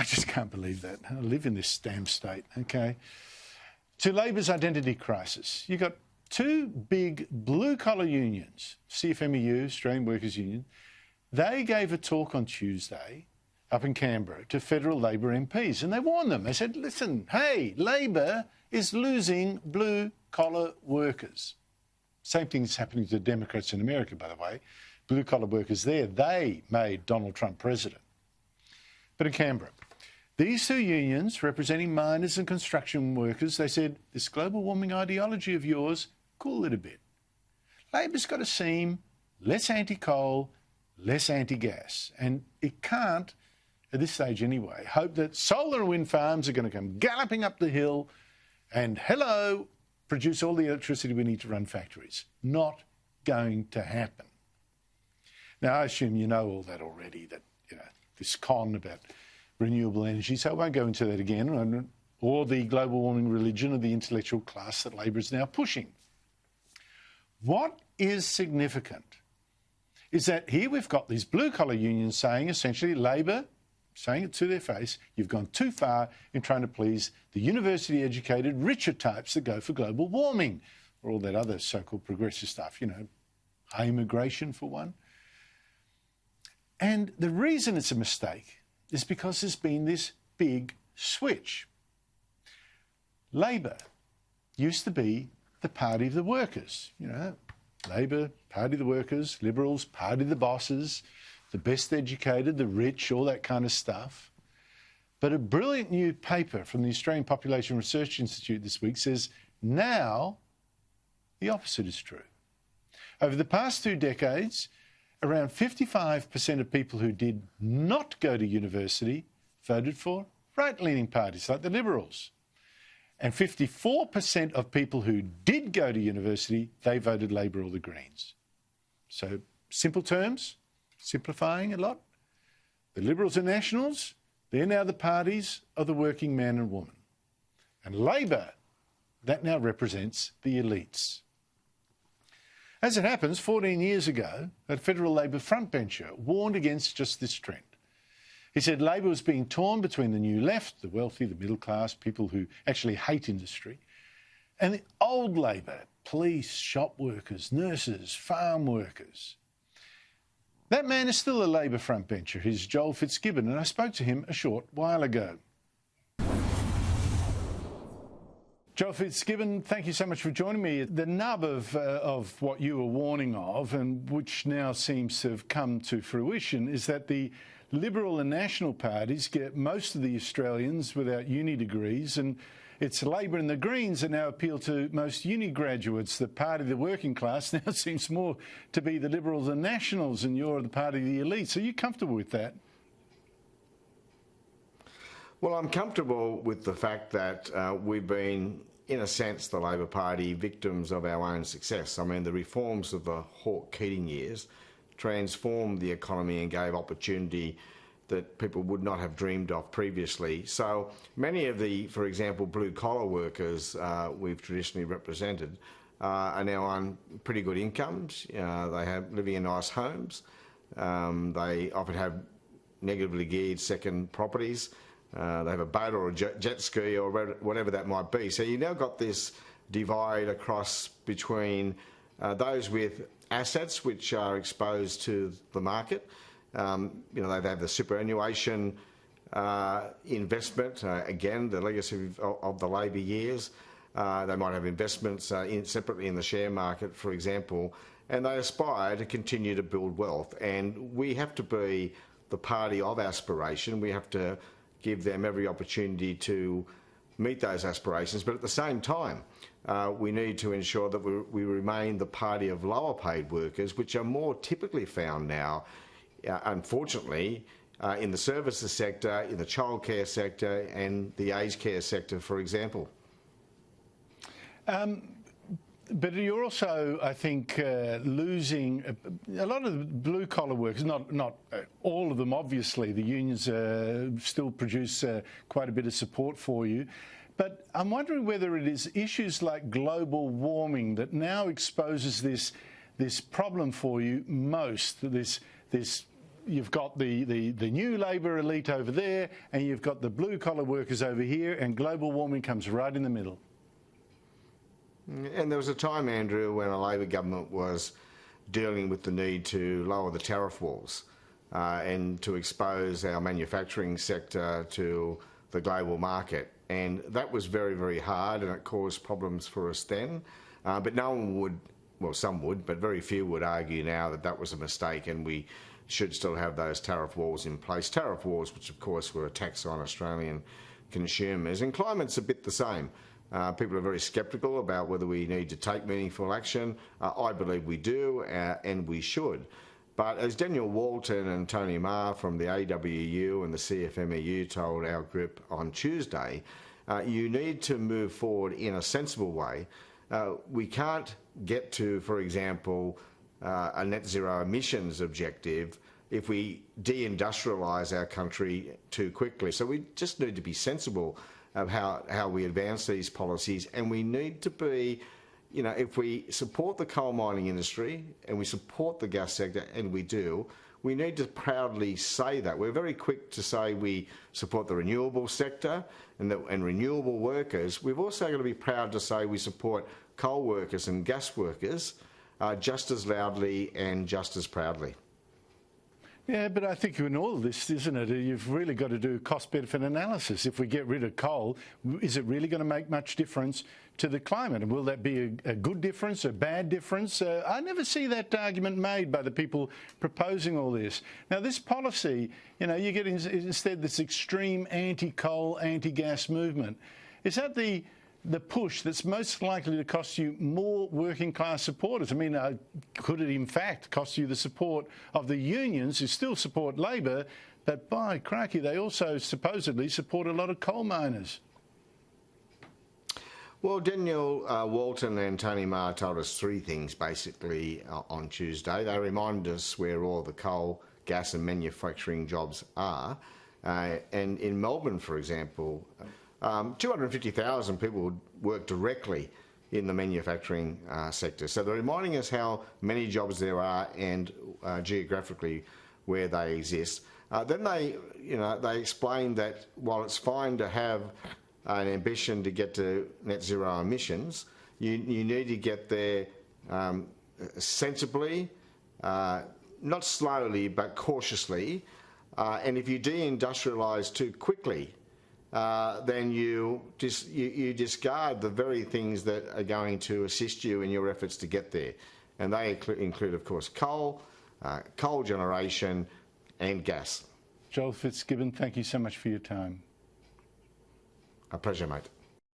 I just can't believe that. I live in this damn state, okay? To Labor's identity crisis, you've got two big blue-collar unions, CFMEU, Australian Workers' Union. They gave a talk on Tuesday up in Canberra to federal Labor MPs, and they warned them. They said, listen, hey, Labor is losing blue-collar workers. Same thing's happening to the Democrats in America, by the way. Blue-collar workers there, they made Donald Trump president. But in Canberra, these two unions representing miners and construction workers, they said, this global warming ideology of yours, cool it a bit. Labor's got to seem less anti-coal, less anti-gas. And it can't, at this stage anyway, hope that solar and wind farms are going to come galloping up the hill and, hello, produce all the electricity we need to run factories. Not going to happen. Now, I assume you know all that already, that, this con about renewable energy, so I won't go into that again, or the global warming religion of the intellectual class that Labor is now pushing. What is significant is that here we've got these blue-collar unions saying, essentially, Labor, saying it to their face, you've gone too far in trying to please the university-educated, richer types that go for global warming, or all that other so-called progressive stuff, high immigration for one. And the reason it's a mistake is because there's been this big switch. Labor used to be the party of the workers. Labor, party of the workers, Liberals, party of the bosses, the best educated, the rich, all that kind of stuff. But a brilliant new paper from the Australian Population Research Institute this week says now the opposite is true. Over the past 2 decades, around 55% of people who did not go to university voted for right-leaning parties like the Liberals. And 54% of people who did go to university, they voted Labor or the Greens. So, simple terms, simplifying a lot, the Liberals and Nationals, they're now the parties of the working man and woman. And Labor, that now represents the elites. As it happens, 14 years ago, a federal Labor frontbencher warned against just this trend. He said Labor was being torn between the new left, the wealthy, the middle class, people who actually hate industry, and the old Labor, police, shop workers, nurses, farm workers. That man is still a Labor frontbencher. He's Joel Fitzgibbon, and I spoke to him a short while ago. Joel Fitzgibbon, thank you so much for joining me. The nub of what you were warning of, and which now seems to have come to fruition, is that the Liberal and National parties get most of the Australians without uni degrees, and it's Labor and the Greens that now appeal to most uni graduates. The party of the working class now seems more to be the Liberals and Nationals, and you're the party of the elites. Are you comfortable with that? Well, I'm comfortable with the fact that we've been, in a sense, the Labor Party, victims of our own success. I mean, the reforms of the Hawke-Keating years transformed the economy and gave opportunity that people would not have dreamed of previously. So many of the, for example, blue-collar workers we've traditionally represented are now on pretty good incomes. They have living in nice homes. They often have negatively geared second properties. They have a boat or a jet ski or whatever that might be. So you've now got this divide across between those with assets which are exposed to the market. They have the superannuation investment, again, the legacy of the Labor years. They might have investments separately in the share market, for example, and they aspire to continue to build wealth. And we have to be the party of aspiration. We have to give them every opportunity to meet those aspirations, but at the same time, we need to ensure that we remain the party of lower paid workers, which are more typically found now, unfortunately, in the services sector, in the childcare sector and the aged care sector, for example. But you're also, I think, losing a lot of the blue-collar workers, not all of them, obviously. The unions still produce quite a bit of support for you. But I'm wondering whether it is issues like global warming that now exposes this problem for you most, this you've got the new Labor elite over there, and you've got the blue-collar workers over here, and global warming comes right in the middle. And there was a time, Andrew, when a Labor government was dealing with the need to lower the tariff walls and to expose our manufacturing sector to the global market. And that was very, very hard, and it caused problems for us then. But no one would, well, some would, but very few would argue now that that was a mistake and we should still have those tariff walls in place. Tariff walls, which of course were a tax on Australian consumers. And climate's a bit the same. People are very sceptical about whether we need to take meaningful action. I believe we do, and we should. But as Daniel Walton and Tony Marr from the AWU and the CFMEU told our group on Tuesday, you need to move forward in a sensible way. We can't get to, for example, a net zero emissions objective if we deindustrialise our country too quickly. So we just need to be sensible of how we advance these policies, and we need to be, you know, if we support the coal mining industry and we support the gas sector, and we do, we need to proudly say that. We're very quick to say we support the renewable sector and renewable workers. We've also got to be proud to say we support coal workers and gas workers just as loudly and just as proudly. Yeah, but I think in all of this, isn't it, you've really got to do cost-benefit analysis. If we get rid of coal, is it really going to make much difference to the climate? And will that be a good difference, a bad difference? I never see that argument made by the people proposing all this. Now, this policy, you know, you get instead this extreme anti-coal, anti-gas movement. Is that the push that's most likely to cost you more working class supporters? I mean, could it in fact cost you the support of the unions who still support Labor, but by crikey, they also supposedly support a lot of coal miners? Well, Daniel Walton and Tony Marr told us three things basically on Tuesday. They reminded us where all the coal, gas and manufacturing jobs are. And in Melbourne, for example, 250,000 people would work directly in the manufacturing sector. So they're reminding us how many jobs there are and geographically where they exist. Then they explained that while it's fine to have an ambition to get to net zero emissions, you need to get there sensibly, not slowly but cautiously. And if you deindustrialise too quickly, then you discard the very things that are going to assist you in your efforts to get there. And they include, of course, coal generation and gas. Joel Fitzgibbon, thank you so much for your time. A pleasure, mate.